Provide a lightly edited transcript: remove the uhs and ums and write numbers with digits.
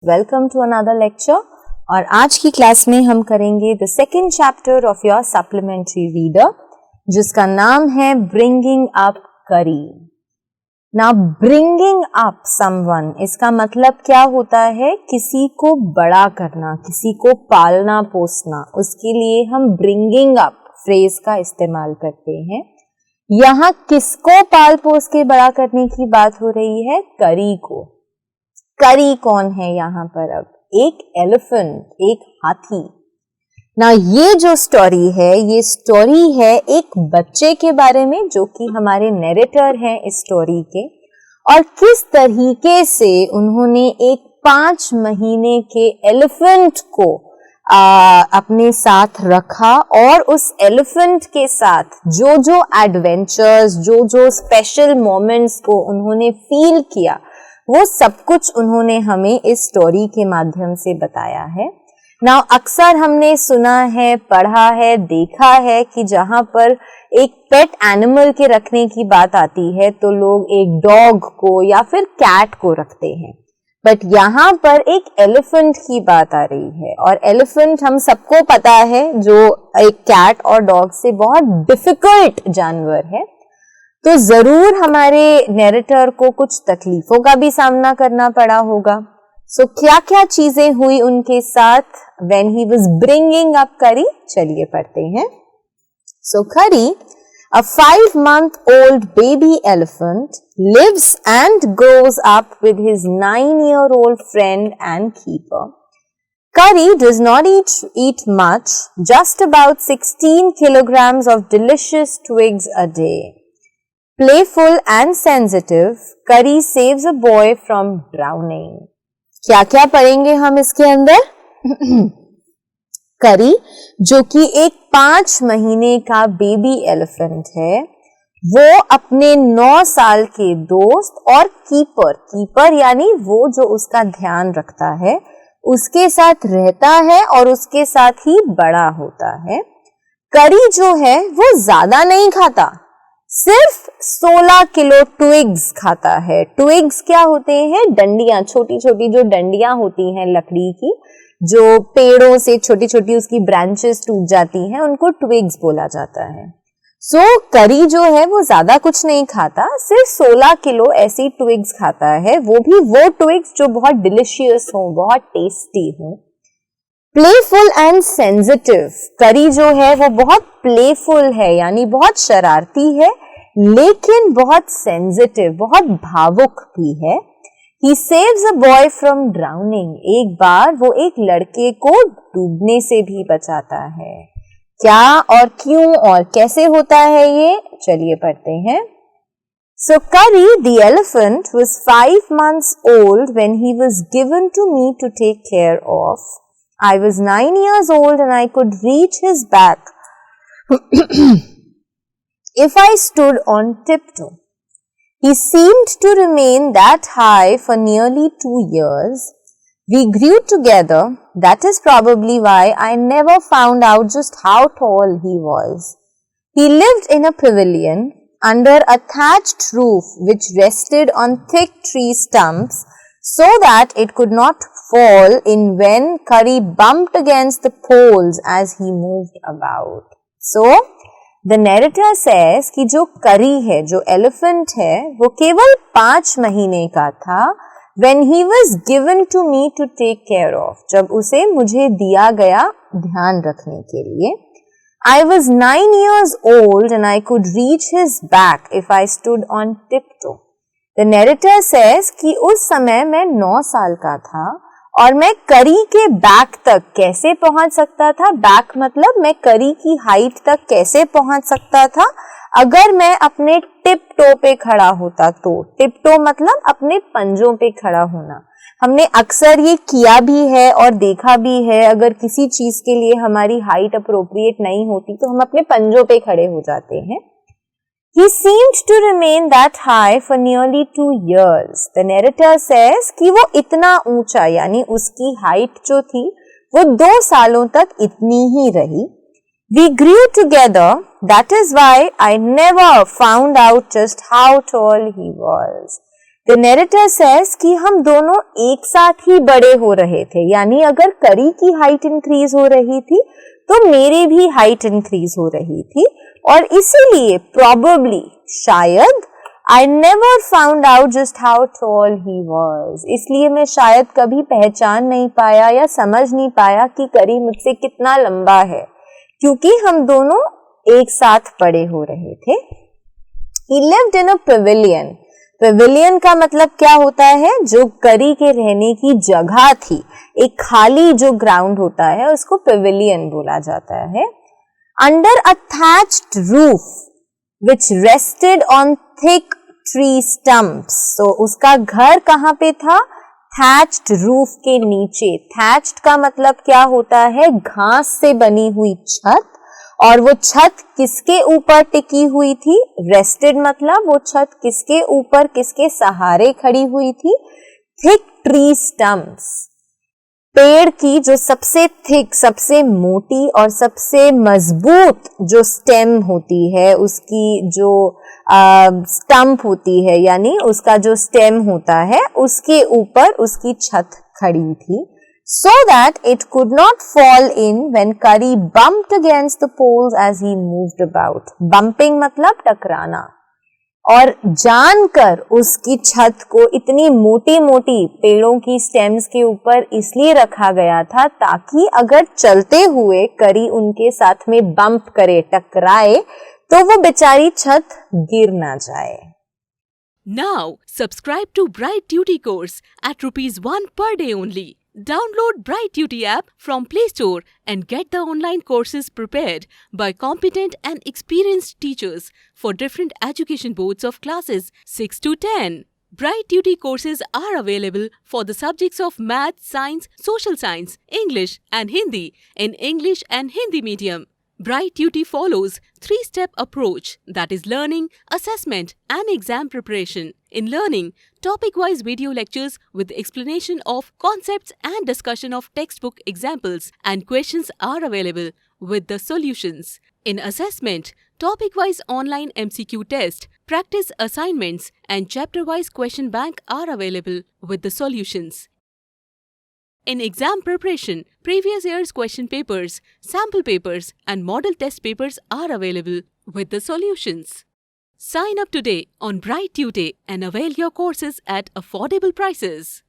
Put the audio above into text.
Welcome to another lecture. और आज की क्लास में हम करेंगे the second chapter of your supplementary reader, जिसका नाम है ब्रिंगिंग अप करी। नाउ ब्रिंगिंग अप समवन, इसका मतलब क्या होता है? किसी को बड़ा करना, किसी को पालना पोसना, उसके लिए हम ब्रिंगिंग अप फ्रेज का इस्तेमाल करते हैं। यहाँ किसको पाल पोस के बड़ा करने की बात हो रही है? करी को। करी कौन है यहाँ पर? अब एक एलिफेंट, एक हाथी। ना ये जो स्टोरी है, ये स्टोरी है एक बच्चे के बारे में जो कि हमारे नैरेटर हैं इस स्टोरी के, और किस तरीके से उन्होंने एक 5 महीने के एलिफेंट को अपने साथ रखा और उस एलिफेंट के साथ जो जो एडवेंचर्स, जो जो स्पेशल मोमेंट्स को उन्होंने फील किया, वो सब कुछ उन्होंने हमें इस स्टोरी के माध्यम से बताया है। नाउ अक्सर हमने सुना है, पढ़ा है, देखा है कि जहां पर एक पेट एनिमल के रखने की बात आती है तो लोग एक डॉग को या फिर कैट को रखते हैं, बट यहाँ पर एक एलिफेंट की बात आ रही है। और एलिफेंट हम सबको पता है जो एक कैट और डॉग से बहुत डिफिकल्ट जानवर है, तो जरूर हमारे नैरेटर को कुछ तकलीफों का भी सामना करना पड़ा होगा। सो क्या क्या चीजें हुई उनके साथ when he was bringing up करी? चलिए पढ़ते हैं। सो करी, a 5-month-old baby elephant, lives and grows up with his 9-year-old friend and keeper. Curry does not eat much, just about 16 kilograms of delicious twigs a day. Playful and sensitive, Curry saves a boy from drowning. क्या क्या पढ़ेंगे हम इसके अंदर? करी, जो कि एक 5 महीने का बेबी एलिफेंट है, वो अपने 9 साल के दोस्त और कीपर यानी वो जो उसका ध्यान रखता है, उसके साथ रहता है और उसके साथ ही बड़ा होता है। करी जो है वो ज्यादा नहीं खाता, सिर्फ 16 किलो ट्विग्स खाता है। ट्विग्स क्या होते हैं? डंडियां, छोटी छोटी जो डंडियां होती हैं लकड़ी की, जो पेड़ों से छोटी छोटी उसकी ब्रांचेस टूट जाती हैं, उनको ट्विग्स बोला जाता है। सो करी जो है वो ज्यादा कुछ नहीं खाता, सिर्फ 16 किलो ऐसी ट्विग्स खाता है, वो भी वो ट्विग्स जो बहुत डिलिशियस हो, बहुत टेस्टी हो। प्लेफुल एंड सेंसिटिव, करी जो है वो बहुत प्लेफुल है, यानी बहुत शरारती है, लेकिन बहुत सेंसिटिव, बहुत भावुक भी है। He saves a boy from drowning, एक बार वो एक लड़के को डूबने से भी बचाता है। क्या और क्यों और कैसे होता है ये? चलिए पढ़ते हैं। So Curry the elephant was 5 months old when he was given to me to take care of. I was 9 years old and I could reach his back if I stood on tiptoe. He seemed to remain that high for nearly 2 years. We grew together. That is probably why I never found out just how tall he was. He lived in a pavilion under a thatched roof which rested on thick tree stumps so that it could not fall in when Curry bumped against the poles as he moved about. So, the narrator says कि जो करी है, जो elephant है, वो केवल 5 महीने का था when he was given to me to take care of, जब उसे मुझे दिया गया ध्यान रखने के लिए। I was 9 years old and I could reach his back if I stood on tiptoe. The narrator says कि उस समय मैं 9 साल का था और मैं करी के बैक तक कैसे पहुंच सकता था? बैक मतलब मैं करी की हाइट तक कैसे पहुंच सकता था अगर मैं अपने टिप टो पे खड़ा होता तो। टिप टो मतलब अपने पंजों पे खड़ा होना। हमने अक्सर ये किया भी है और देखा भी है, अगर किसी चीज के लिए हमारी हाइट अप्रोप्रिएट नहीं होती तो हम अपने पंजों पे खड़े हो जाते हैं। He seemed to remain that high for nearly 2 years. The narrator says कि वो इतना ऊंचा, यानी उसकी हाइट जो थी वो 2 सालों तक इतनी ही रही। We grew together. That is why I never found out just how tall he was. The narrator says कि हम दोनों एक साथ ही बड़े हो रहे थे, यानी अगर करी की हाइट इंक्रीज हो रही थी तो मेरी भी हाइट इंक्रीज हो रही थी, और इसीलिए probably शायद I never found out just how tall he was. इसलिए मैं शायद कभी पहचान नहीं पाया या समझ नहीं पाया कि करी मुझसे कितना लंबा है, क्योंकि हम दोनों एक साथ बड़े हो रहे थे. He lived in a pavilion. Pavilion का मतलब क्या होता है? जो करी के रहने की जगह थी, एक खाली जो ग्राउंड होता है उसको pavilion बोला जाता है. Under a thatched roof which rested on thick tree stumps. So उसका घर कहाँ पे था? Thatched roof के नीचे. Thatched का मतलब क्या होता है? घास से बनी हुई छत. और वो छत किसके ऊपर टिकी हुई थी? Rested मतलब वो छत किसके ऊपर, किसके सहारे खड़ी हुई थी? Thick tree stumps. पेड़ की जो सबसे थिक, सबसे मोटी और सबसे मजबूत जो स्टेम होती है, उसकी जो स्टंप होती है, यानी उसका जो स्टेम होता है, उसके ऊपर उसकी छत खड़ी थी, so that it could not fall in when Curry bumped against the poles as he moved about. Bumping मतलब टकराना. और जानकर उसकी छत को इतनी मोटी मोटी पेड़ों की स्टेम्स के ऊपर इसलिए रखा गया था ताकि अगर चलते हुए करी उनके साथ में बम्प करे, टकराए, तो वो बेचारी छत गिर ना जाए. Now subscribe to Bright Duty course at ₹1 per day only. Download Bright Duty app from Play Store and get the online courses prepared by competent and experienced teachers for different education boards of classes 6 to 10. Bright Duty courses are available for the subjects of Math, Science, Social Science, English and Hindi in English and Hindi medium. Bright Duty follows 3-step approach, that is learning, assessment and exam preparation. In learning, topic-wise video lectures with explanation of concepts and discussion of textbook examples and questions are available with the solutions. In assessment, topic-wise online MCQ test, practice assignments and chapter-wise question bank are available with the solutions. In exam preparation, previous year's question papers, sample papers and model test papers are available with the solutions. Sign up today on Bright Tutor and avail your courses at affordable prices.